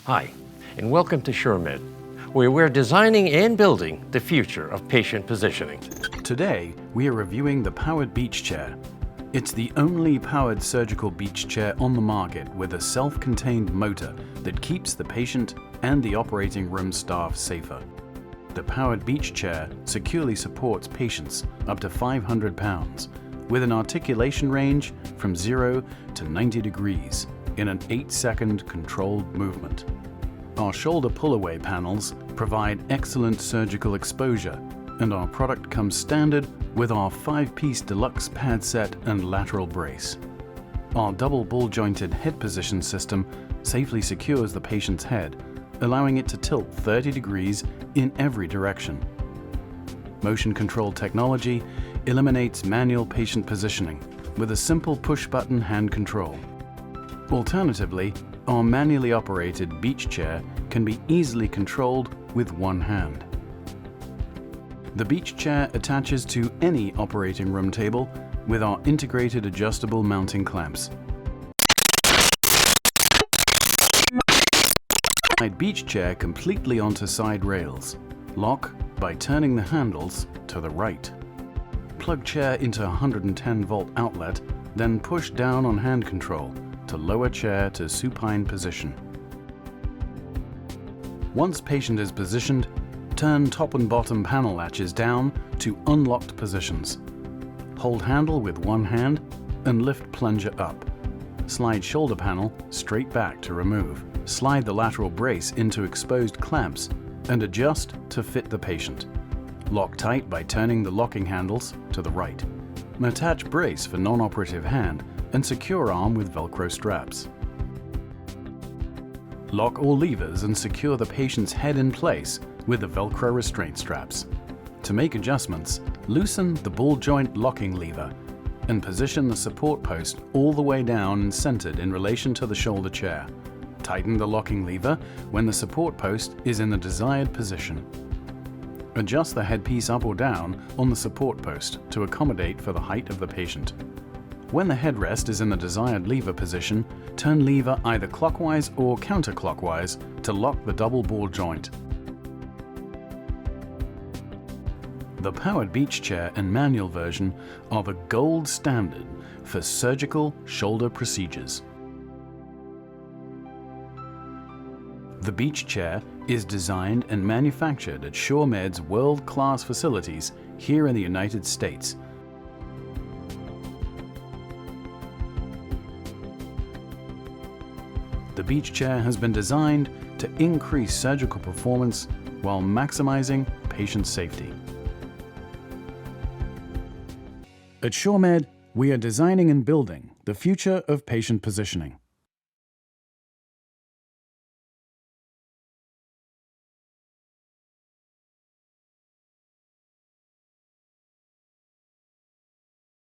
Hi, and welcome to SchureMed, where we're designing and building the future of patient positioning. Today, we are reviewing the Powered Beach Chair. It's the only powered surgical beach chair on the market with a self-contained motor that keeps the patient and the operating room staff safer. The Powered Beach Chair securely supports patients up to 500 pounds with an articulation range from 0 to 90 degrees in an 8-second controlled movement. Our shoulder pull-away panels provide excellent surgical exposure, and our product comes standard with our 5-piece deluxe pad set and lateral brace. Our double ball-jointed head position system safely secures the patient's head, allowing it to tilt 30 degrees in every direction. Motion control technology eliminates manual patient positioning with a simple push-button hand control. Alternatively, our manually operated beach chair can be easily controlled with one hand. The beach chair attaches to any operating room table with our integrated adjustable mounting clamps. Beach chair completely onto side rails. Lock by turning the handles to the right. Plug chair into 110-volt outlet, then push down on hand control to lower chair to supine position. Once patient is positioned, turn top and bottom panel latches down to unlocked positions. Hold handle with one hand and lift plunger up. Slide shoulder panel straight back to remove. Slide the lateral brace into exposed clamps and adjust to fit the patient. Lock tight by turning the locking handles to the right. Attach brace for non-operative hand and secure arm with Velcro straps. Lock all levers and secure the patient's head in place with the Velcro restraint straps. To make adjustments, loosen the ball joint locking lever and position the support post all the way down and centered in relation to the shoulder chair. Tighten the locking lever when the support post is in the desired position. Adjust the headpiece up or down on the support post to accommodate for the height of the patient. When the headrest is in the desired lever position, turn lever either clockwise or counterclockwise to lock the double ball joint. The Powered Beach Chair and manual version are the gold standard for surgical shoulder procedures. The beach chair is designed and manufactured at SchureMed's world-class facilities here in the United States. The beach chair has been designed to increase surgical performance while maximizing patient safety. At SchureMed, we are designing and building the future of patient positioning.